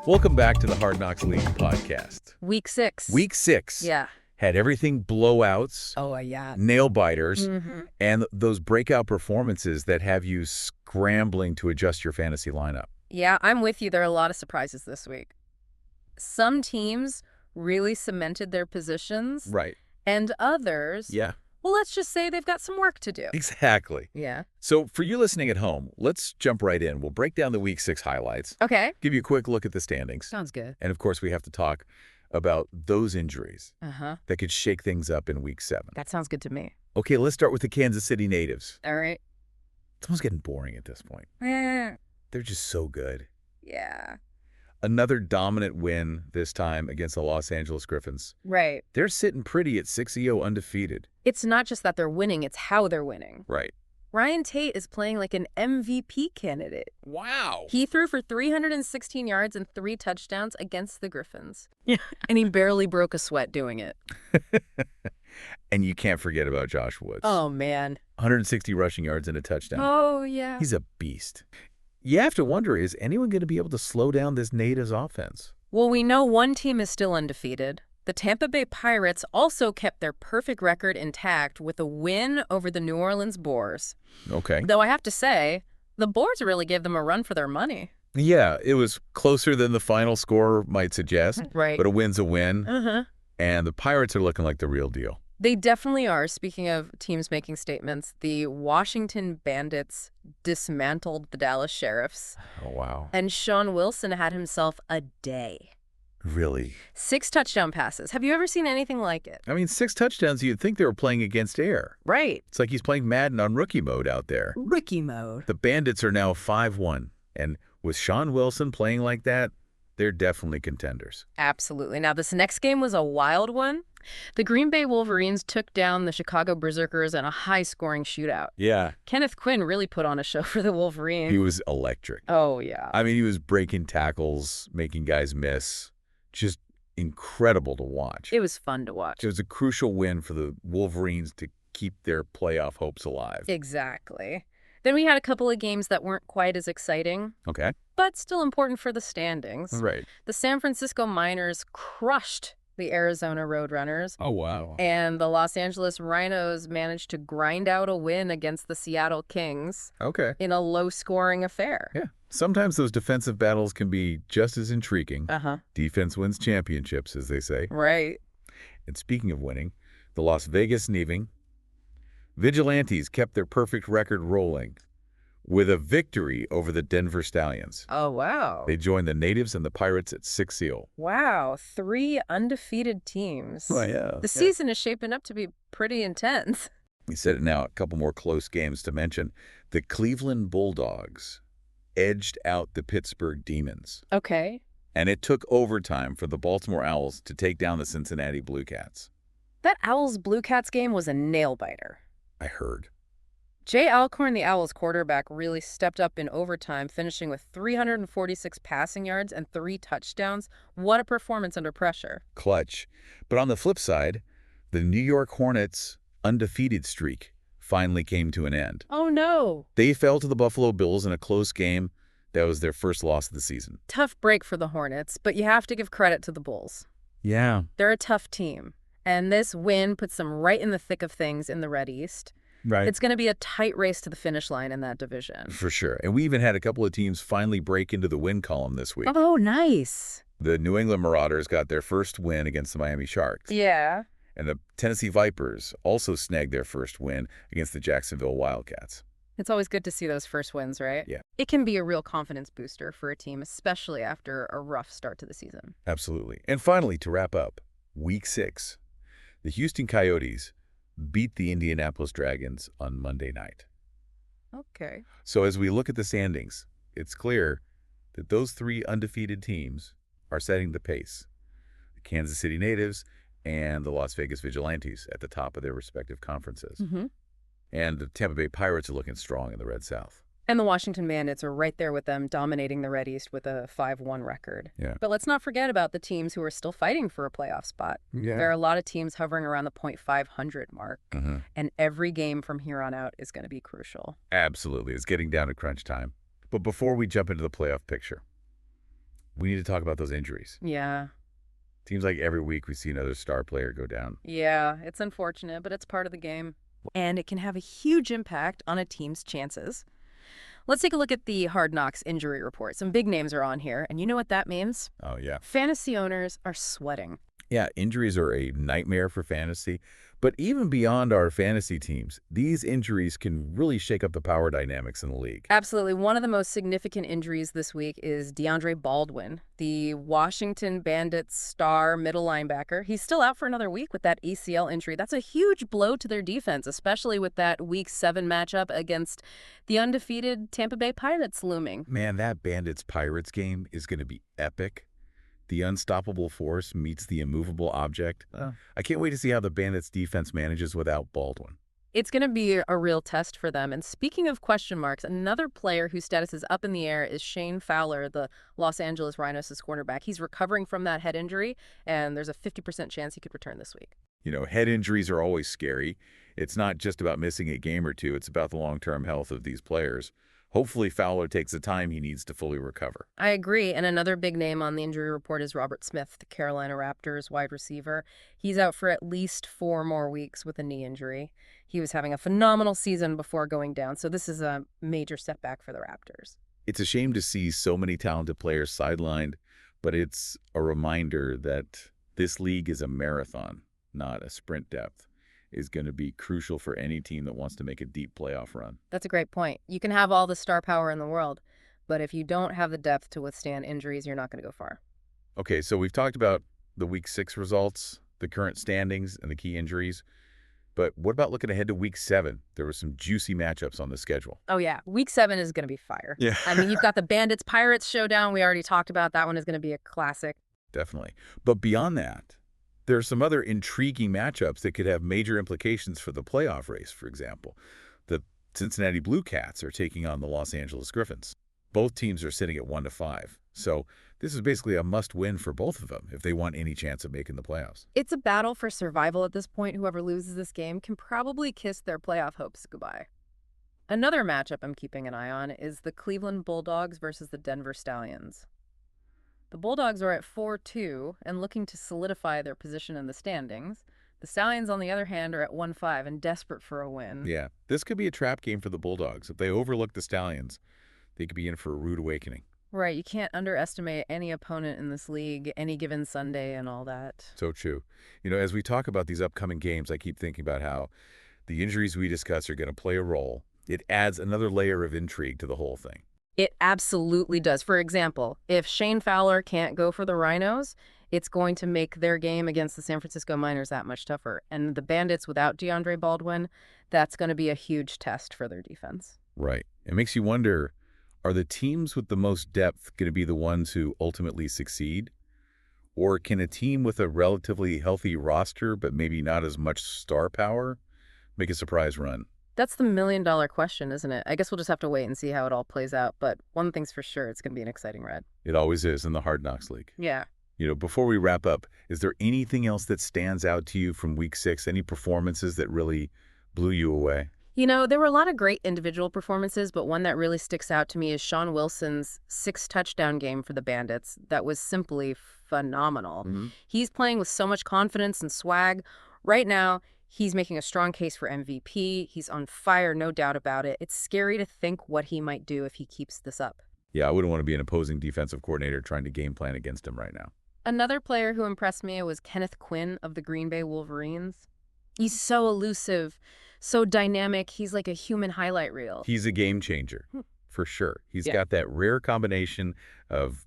Welcome back to the Hard Knocks League podcast. Week 6. Week 6 Yeah. had everything blowouts, Oh, yeah. nail biters, Mm-hmm. and those breakout performances that have you scrambling to adjust your fantasy lineup. Yeah, I'm with you. There are a lot of surprises this week. Some teams really cemented their positions, Right. and others, Yeah, well, let's just say they've got some work to do. exactly. Yeah. So for you listening at home, let's jump right in. We'll break down the Week 6 highlights, Okay. give you a quick look at the standings, Sounds good. and of course we have to talk about those injuries Uh-huh. that could shake things up in Week 7. That sounds good to me. Okay, let's start with the Kansas City Natives. All right. It's almost getting boring at this point. Yeah. They're just so good. Yeah. Another dominant win this time against the Los Angeles Griffins. Right. They're sitting pretty at 6-0 undefeated. It's not just that they're winning, it's how they're winning. Right. Ryan Tate is playing like an MVP candidate. Wow. He threw for 316 yards and 3 touchdowns against the Griffins. Yeah. And he barely broke a sweat doing it. And you can't forget about Josh Woods. Oh, man. 160 rushing yards and a touchdown. Oh, yeah. He's a beast. You have to wonder, is anyone going to be able to slow down this Natives offense? Well, we know one team is still undefeated. The Tampa Bay Pirates also kept their perfect record intact with a win over the New Orleans Boars. Okay. Though I have to say, the Boars really gave them a run for their money. Yeah, it was closer than the final score might suggest, Right. but a win's a win, Uh-huh. and the Pirates are looking like the real deal. They definitely are. Speaking of teams making statements, the Washington Bandits dismantled the Dallas Sheriffs, Oh, wow. and Sean Wilson had himself a day. Really? 6 touchdown passes. Have you ever seen anything like it? I mean, 6 touchdowns, you'd think they were playing against air. Right. It's like he's playing Madden on rookie mode out there. Rookie mode. The Bandits are now 5-1, and with Sean Wilson playing like that, they're definitely contenders. Absolutely. Now, this next game was a wild one. The Green Bay Wolverines took down the Chicago Berserkers in a high-scoring shootout. Yeah. Kenneth Quinn really put on a show for the Wolverines. He was electric. Oh, yeah. I mean, he was breaking tackles, making guys miss. Just incredible to watch. It was fun to watch. It was a crucial win for the Wolverines to keep their playoff hopes alive. Exactly. Then we had a couple of games that weren't quite as exciting, Okay. but still important for the standings. Right. The San Francisco Miners crushed the Arizona Roadrunners, Oh, wow. and the Los Angeles Rhinos managed to grind out a win against the Seattle Kings Okay. in a low-scoring affair. Yeah. Sometimes those defensive battles can be just as intriguing. Uh-huh. Defense wins championships, as they say. Right. And speaking of winning, the Las Vegas Neving Vigilantes kept their perfect record rolling with a victory over the Denver Stallions. Oh, wow. They joined the Natives and the Pirates at 6-0. Wow, 3 undefeated teams. yeah. The season is shaping up to be pretty intense. We said it now, a couple more close games to mention. The Cleveland Bulldogs edged out the Pittsburgh Demons. Okay. And it took overtime for the Baltimore Owls to take down the Cincinnati Blue Cats. That Owls-Blue Cats game was a nail-biter. I heard. Jay Alcorn, the Owls quarterback, really stepped up in overtime, finishing with 346 passing yards and 3 touchdowns. What a performance under pressure. Clutch. But on the flip side, the New York Hornets' undefeated streak finally came to an end. Oh, no. They fell to the Buffalo Bills in a close game. That was their first loss of the season. Tough break for the Hornets, but you have to give credit to the Bulls. Yeah. They're a tough team, and this win puts them right in the thick of things in the Red East. Right. It's going to be a tight race to the finish line in that division. For sure. And we even had a couple of teams finally break into the win column this week. Oh, nice. The New England Marauders got their first win against the Miami Sharks. Yeah. And the Tennessee Vipers also snagged their first win against the Jacksonville Wildcats. It's always good to see those first wins, right? Yeah. It can be a real confidence booster for a team, especially after a rough start to the season. Absolutely. And finally, to wrap up, Week 6, the Houston Coyotes beat the Indianapolis Dragons on Monday night. Okay. So as we look at the standings, it's clear that those 3 undefeated teams are setting the pace. The Kansas City Natives and the Las Vegas Vigilantes at the top of their respective conferences. Mm-hmm. And the Tampa Bay Pirates are looking strong in the Red South. And the Washington Bandits are right there with them, dominating the Red East with a 5-1 record. Yeah. But let's not forget about the teams who are still fighting for a playoff spot. Yeah. There are a lot of teams hovering around the .500 mark, Mm-hmm. and every game from here on out is going to be crucial. Absolutely. It's getting down to crunch time. But before we jump into the playoff picture, We need to talk about those injuries. Yeah. Seems like every week we see another star player go down. Yeah, it's unfortunate, but it's part of the game. And it can have a huge impact on a team's chances. Let's take a look at the Hard Knocks injury report. Some big names are on here, and you know what that means? Oh, yeah. Fantasy owners are sweating. Yeah, injuries are a nightmare for fantasy, but even beyond our fantasy teams, these injuries can really shake up the power dynamics in the league. Absolutely. One of the most significant injuries this week is DeAndre Baldwin, the Washington Bandits star middle linebacker. He's still out for another week with that ACL injury. That's a huge blow to their defense, especially with that Week 7 matchup against the undefeated Tampa Bay Pirates looming. Man, that Bandits-Pirates game is going to be epic. The unstoppable force meets the immovable object. I can't wait to see how the Bandits' defense manages without Baldwin. It's going to be a real test for them. And speaking of question marks, another player whose status is up in the air is Shane Fowler, the Los Angeles Rhinos' cornerback. He's recovering from that head injury, and there's a 50% chance he could return this week. You know, head injuries are always scary. It's not just about missing a game or two. It's about the long-term health of these players. Hopefully Fowler takes the time he needs to fully recover. I agree. And another big name on the injury report is Robert Smith, the Carolina Raptors wide receiver. He's out for at least 4 more weeks with a knee injury. He was having a phenomenal season before going down, so this is a major setback for the Raptors. It's a shame to see so many talented players sidelined, but it's a reminder that this league is a marathon, not a sprint. Depth is going to be crucial for any team that wants to make a deep playoff run. That's a great point. You can have all the star power in the world, but if you don't have the depth to withstand injuries, you're not going to go far. Okay, so we've talked about the Week 6 results, the current standings, and the key injuries. But what about looking ahead to Week 7? There were some juicy matchups on the schedule. Oh, yeah. Week 7 is going to be fire. Yeah. I mean, you've got the Bandits-Pirates showdown. We already talked about that one is going to be a classic. Definitely. But beyond that, there are some other intriguing matchups that could have major implications for the playoff race, for example. The Cincinnati Blue Cats are taking on the Los Angeles Griffins. Both teams are sitting at 1-5. So this is basically a must-win for both of them if they want any chance of making the playoffs. It's a battle for survival at this point. Whoever loses this game can probably kiss their playoff hopes goodbye. Another matchup I'm keeping an eye on is the Cleveland Bulldogs versus the Denver Stallions. The Bulldogs are at 4-2 and looking to solidify their position in the standings. The Stallions, on the other hand, are at 1-5 and desperate for a win. Yeah, this could be a trap game for the Bulldogs. If they overlook the Stallions, they could be in for a rude awakening. Right, you can't underestimate any opponent in this league, any given Sunday and all that. So true. You know, as we talk about these upcoming games, I keep thinking about how the injuries we discuss are going to play a role. It adds another layer of intrigue to the whole thing. It absolutely does. For example, if Shane Fowler can't go for the Rhinos, it's going to make their game against the San Francisco Miners that much tougher. And the Bandits without DeAndre Baldwin, that's going to be a huge test for their defense. Right. It makes you wonder, are the teams with the most depth going to be the ones who ultimately succeed? Or can a team with a relatively healthy roster, but maybe not as much star power, make a surprise run? That's the million-dollar question, isn't it? I guess we'll just have to wait and see how it all plays out. But one thing's for sure, it's going to be an exciting ride. It always is in the Hard Knocks League. Yeah. You know, before we wrap up, is there anything else that stands out to you from Week 6? Any performances that really blew you away? You know, there were a lot of great individual performances, but one that really sticks out to me is Sean Wilson's 6-touchdown game for the Bandits. That was simply phenomenal. He's playing with so much confidence and swag. Right now, he's making a strong case for MVP. He's on fire, no doubt about it. It's scary to think what he might do if he keeps this up. Yeah, I wouldn't want to be an opposing defensive coordinator trying to game plan against him right now. Another player who impressed me was Kenneth Quinn of the Green Bay Wolverines. He's so elusive, so dynamic. He's like a human highlight reel. He's a game changer, for sure. He's got that rare combination of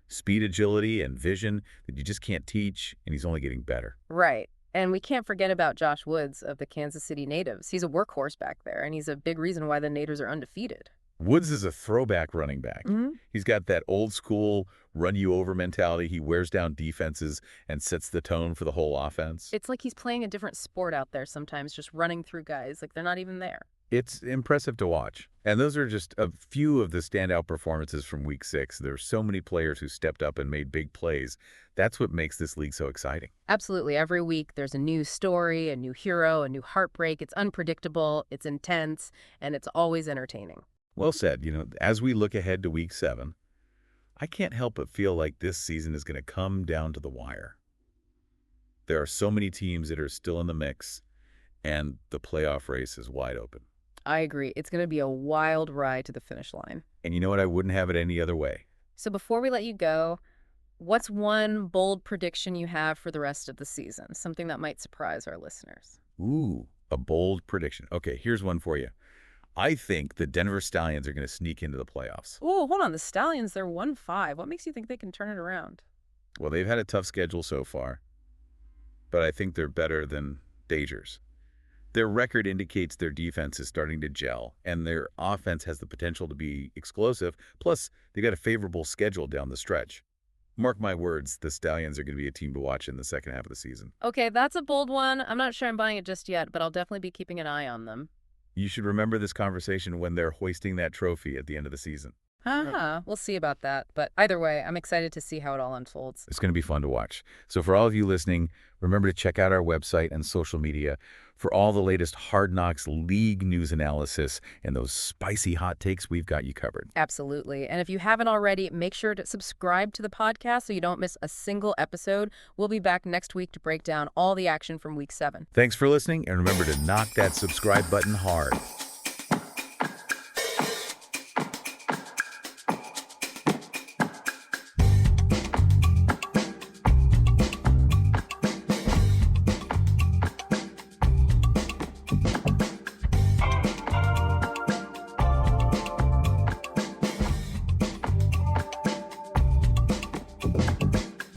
speed, agility, and vision that you just can't teach, and he's only getting better. Right. And we can't forget about Josh Woods of the Kansas City Natives. He's a workhorse back there, and he's a big reason why the Natives are undefeated. Woods is a throwback running back. He's got that old school run-you-over mentality. He wears down defenses and sets the tone for the whole offense. It's like he's playing a different sport out there sometimes, just running through guys like they're not even there. It's impressive to watch. And those are just a few of the standout performances from Week 6. There are so many players who stepped up and made big plays. That's what makes this league so exciting. Absolutely. Every week there's a new story, a new hero, a new heartbreak. It's unpredictable, it's intense, and it's always entertaining. Well said. You know, as we look ahead to Week 7, I can't help but feel like this season is going to come down to the wire. There are so many teams that are still in the mix, and the playoff race is wide open. I agree. It's going to be a wild ride to the finish line. And you know what? I wouldn't have it any other way. So before we let you go, what's one bold prediction you have for the rest of the season? Something that might surprise our listeners. Ooh, a bold prediction. Okay, here's one for you. I think the Denver Stallions are going to sneak into the playoffs. Oh, hold on. The Stallions, they're 1-5. What makes you think they can turn it around? Well, they've had a tough schedule so far, but I think they're better than Dagers. Their record indicates their defense is starting to gel, and their offense has the potential to be explosive. Plus, they got a favorable schedule down the stretch. Mark my words, the Stallions are going to be a team to watch in the second half of the season. Okay, that's a bold one. I'm not sure I'm buying it just yet, but I'll definitely be keeping an eye on them. You should remember this conversation when they're hoisting that trophy at the end of the season. We'll see about that. But either way, I'm excited to see how it all unfolds. It's going to be fun to watch. So for all of you listening, remember to check out our website and social media for all the latest Hard Knocks League news analysis and those spicy hot takes. We've got you covered. Absolutely. And if you haven't already, make sure to subscribe to the podcast so you don't miss a single episode. We'll be back next week to break down all the action from Week 7. Thanks for listening, and remember to knock that subscribe button hard.